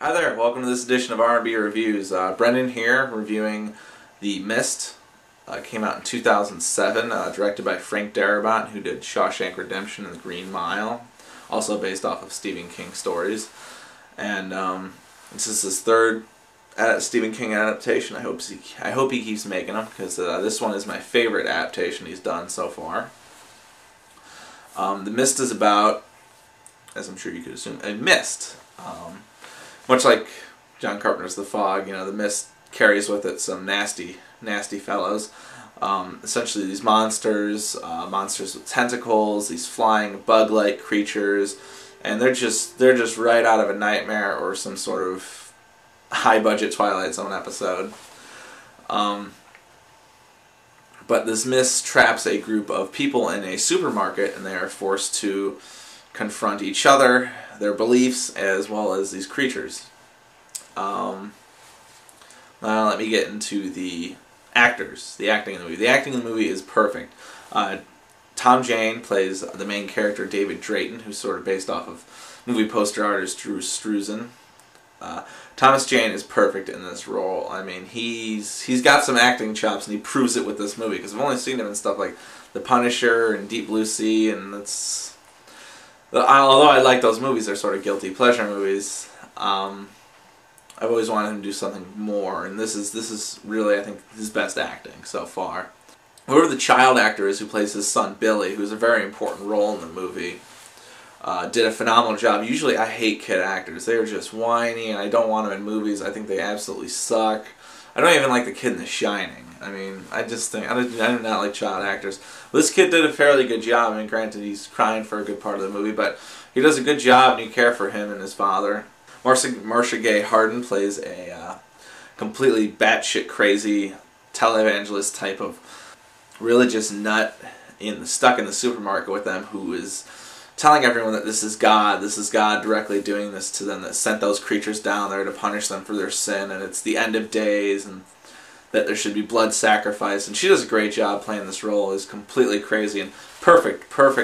Hi there, welcome to this edition of R&B Reviews. Brendan here, reviewing The Mist. Came out in 2007, directed by Frank Darabont, who did Shawshank Redemption and The Green Mile, also based off of Stephen King stories. And this is his third Stephen King adaptation. I hope he keeps making them, because this one is my favorite adaptation he's done so far. The Mist is about, as I'm sure you could assume, a mist. Much like John Carpenter's The Fog, the mist carries with it some nasty fellows. Essentially these monsters with tentacles, these flying bug-like creatures, and they're just right out of a nightmare or some sort of high-budget Twilight Zone episode. But this mist traps a group of people in a supermarket, and they are forced to confront each other, their beliefs, as well as these creatures. Now let me get into the actors, the acting in the movie. The acting in the movie is perfect. Tom Jane plays the main character, David Drayton, who's sort of based off of movie poster artist Drew Struzan. Thomas Jane is perfect in this role. I mean, he's got some acting chops, and he proves it with this movie, because I've only seen him in stuff like The Punisher and Deep Blue Sea, and that's... Although I like those movies, they're sort of guilty pleasure movies. I've always wanted him to do something more, and this is really, I think, his best acting so far. Whoever the child actor is who plays his son Billy, who's a very important role in the movie, did a phenomenal job. Usually I hate kid actors. They are just whiny, and I don't want them in movies. I think they absolutely suck. I don't even like the kid in The Shining. I mean, I just think, I do not like child actors. This kid did a fairly good job. I mean, granted, he's crying for a good part of the movie, but he does a good job, and you care for him and his father. Marcia Gay Harden plays a completely batshit crazy televangelist type of religious nut stuck in the supermarket with them, who is telling everyone that this is God directly doing this to them, that sent those creatures down there to punish them for their sin, and it's the end of days, and that there should be blood sacrifice. And she does a great job playing this role. Is completely crazy and perfect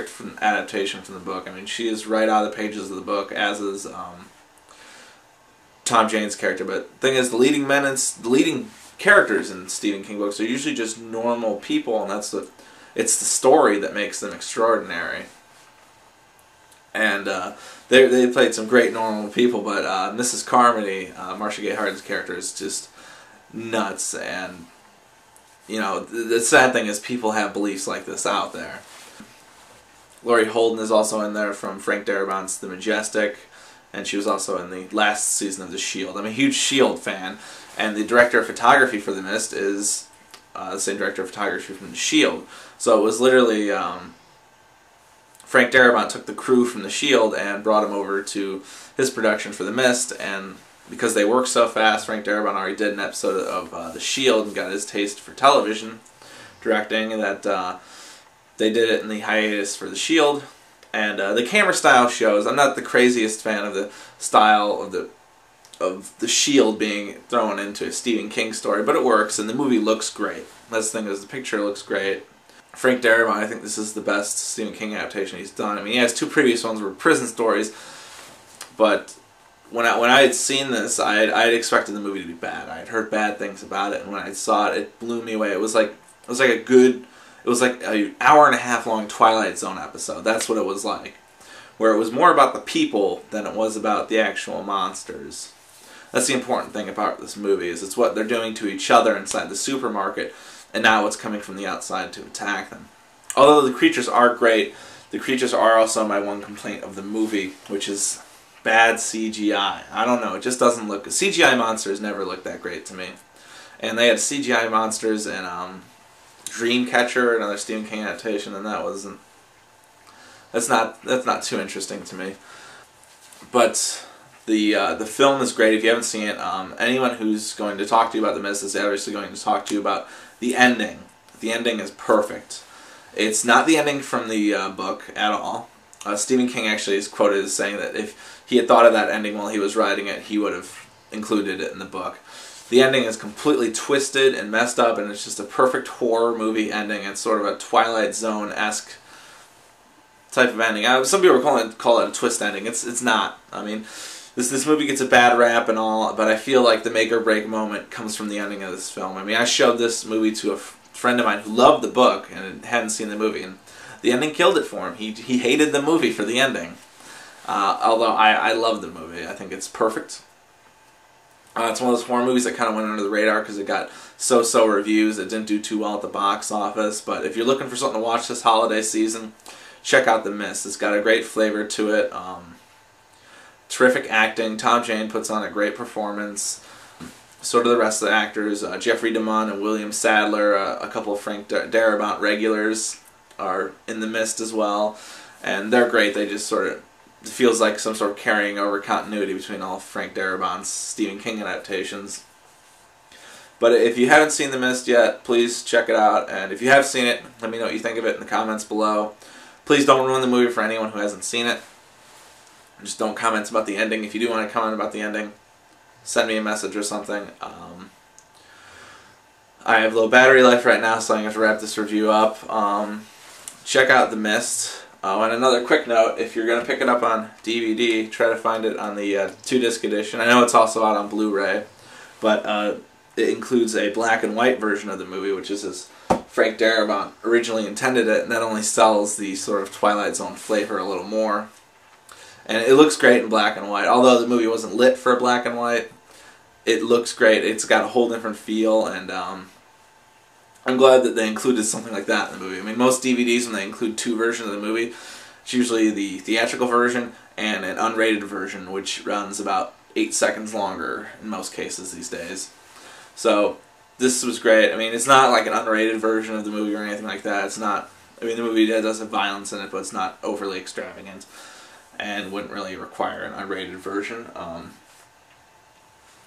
from adaptation from the book. I mean, she is right out of the pages of the book, as is Tom Jane's character. But the thing is, the leading characters in Stephen King books are usually just normal people, and it's the story that makes them extraordinary. And they played some great normal people, but Mrs. Carmody, Marcia Gay Harden's character, is just nuts. And the sad thing is, people have beliefs like this out there. Laurie Holden is also in there from Frank Darabont's The Majestic, and she was also in the last season of The Shield. I'm a huge Shield fan, and the director of photography for The Mist is the same director of photography from The Shield. So it was literally Frank Darabont took the crew from The Shield and brought them over to his production for The Mist, and because they work so fast, Frank Darabont already did an episode of The Shield and got his taste for television directing, that they did it in the hiatus for The Shield. And the camera style shows. I'm not the craziest fan of the style of the Shield being thrown into a Stephen King story, but it works, and the movie looks great. That's the thing, is the picture looks great. Frank Darabont, I think this is the best Stephen King adaptation he's done. I mean, he has two previous ones were prison stories, but when I had seen this, I had expected the movie to be bad. I had heard bad things about it, and when I saw it, it blew me away. It was like an hour and a half long Twilight Zone episode. That's what it was like, where it was more about the people than it was about the actual monsters. That's the important thing about this movie, is it's what they're doing to each other inside the supermarket, and not what's coming from the outside to attack them. Although the creatures are great, the creatures are also my one complaint of the movie, which is bad CGI. I don't know, it just doesn't look good. CGI monsters never look that great to me. And they had CGI monsters in Dreamcatcher, another Stephen King adaptation, and that's not too interesting to me. But the film is great. If you haven't seen it, anyone who's going to talk to you about The Mist is obviously going to talk to you about the ending. The ending is perfect. It's not the ending from the book at all. Stephen King actually is quoted as saying that if he had thought of that ending while he was writing it, he would have included it in the book. The ending is completely twisted and messed up, and it's just a perfect horror movie ending. It's sort of a Twilight Zone-esque type of ending. Some people call it a twist ending. It's not. I mean, This movie gets a bad rap and all, but I feel like the make or break moment comes from the ending of this film. I mean, I showed this movie to a friend of mine who loved the book and hadn't seen the movie, and the ending killed it for him. He hated the movie for the ending. Although I love the movie. I think it's perfect. It's one of those horror movies that kind of went under the radar because it got so-so reviews. It didn't do too well at the box office. But if you're looking for something to watch this holiday season, check out The Mist. It's got a great flavor to it. Terrific acting. Tom Jane puts on a great performance. So do the rest of the actors. Jeffrey DeMunn and William Sadler, a couple of Frank Darabont regulars, are in The Mist as well. And they're great. They just sort of... It feels like some sort of carrying over continuity between all Frank Darabont's Stephen King adaptations. But if you haven't seen The Mist yet, please check it out. And if you have seen it, let me know what you think of it in the comments below. Please don't ruin the movie for anyone who hasn't seen it. Just don't comment about the ending. If you do want to comment about the ending, send me a message or something. I have low battery life right now, so I'm going to have to wrap this review up. Check out The Mist. And another quick note, if you're going to pick it up on DVD, try to find it on the 2-disc edition. I know it's also out on Blu-ray, but it includes a black and white version of the movie, which is as Frank Darabont originally intended it, and that only sells the sort of Twilight Zone flavor a little more. And it looks great in black and white. Although the movie wasn't lit for black and white, it looks great. It's got a whole different feel, and I'm glad that they included something like that in the movie. I mean, most DVDs, when they include 2 versions of the movie, it's usually the theatrical version and an unrated version, which runs about 8 seconds longer in most cases these days. So this was great. I mean, it's not like an unrated version of the movie or anything like that. It's not... I mean, the movie does have violence in it, but it's not overly extravagant and wouldn't really require an unrated version.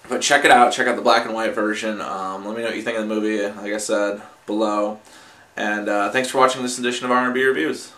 But check it out. Check out the black and white version. Let me know what you think of the movie, like I said, below. And thanks for watching this edition of R&B Reviews.